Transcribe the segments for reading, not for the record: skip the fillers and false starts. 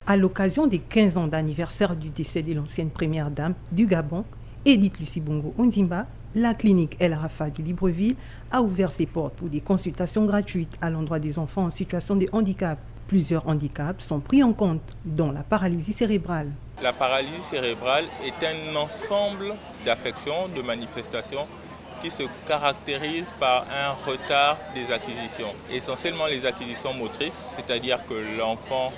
À l'occasion des 15 ans d'anniversaire du décès de l'ancienne première dame du Gabon, Edith Lucie Bongo Ondimba, la clinique El Rafa de Libreville a ouvert ses portes pour des consultations gratuites à l'endroit des enfants en situation de handicap. Plusieurs handicaps sont pris en compte, dont la paralysie cérébrale. La paralysie cérébrale est un ensemble d'affections, de manifestations qui se caractérisent par un retard des acquisitions. Essentiellement les acquisitions motrices, c'est-à-dire que l'enfant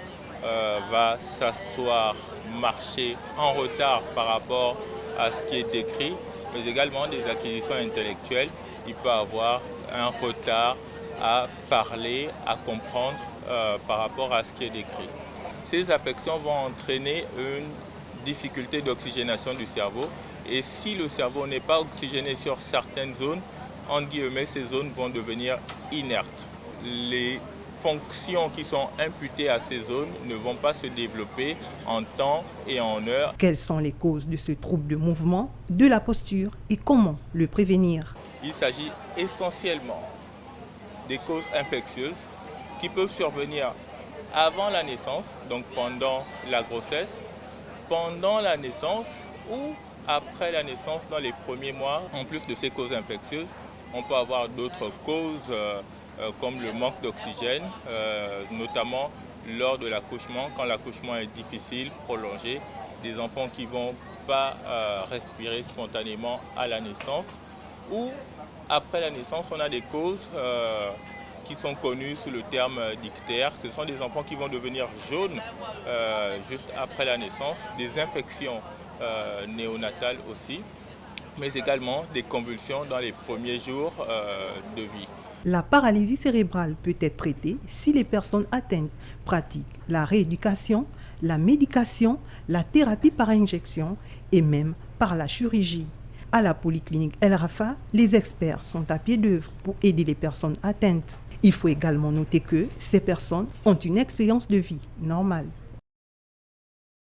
va s'asseoir, marcher en retard par rapport à ce qui est décrit, mais également des acquisitions intellectuelles. Il peut avoir un retard à parler, à comprendre par rapport à ce qui est décrit. Ces affections vont entraîner une difficulté d'oxygénation du cerveau et si le cerveau n'est pas oxygéné sur certaines zones, entre guillemets, ces zones vont devenir inertes. Les fonctions qui sont imputées à ces zones ne vont pas se développer en temps et en heure. Quelles sont les causes de ce trouble de mouvement, de la posture et comment le prévenir? Il s'agit essentiellement des causes infectieuses qui peuvent survenir avant la naissance, donc pendant la grossesse, pendant la naissance ou après la naissance dans les premiers mois. En plus de ces causes infectieuses, on peut avoir d'autres causes comme le manque d'oxygène, notamment lors de l'accouchement, quand l'accouchement est difficile, prolongé, des enfants qui ne vont pas respirer spontanément à la naissance. Ou après la naissance, on a des causes qui sont connues sous le terme d'ictère. Ce sont des enfants qui vont devenir jaunes juste après la naissance, des infections néonatales aussi, mais également des convulsions dans les premiers jours de vie. La paralysie cérébrale peut être traitée si les personnes atteintes pratiquent la rééducation, la médication, la thérapie par injection et même par la chirurgie. À la polyclinique El Rafa, les experts sont à pied d'œuvre pour aider les personnes atteintes. Il faut également noter que ces personnes ont une expérience de vie normale.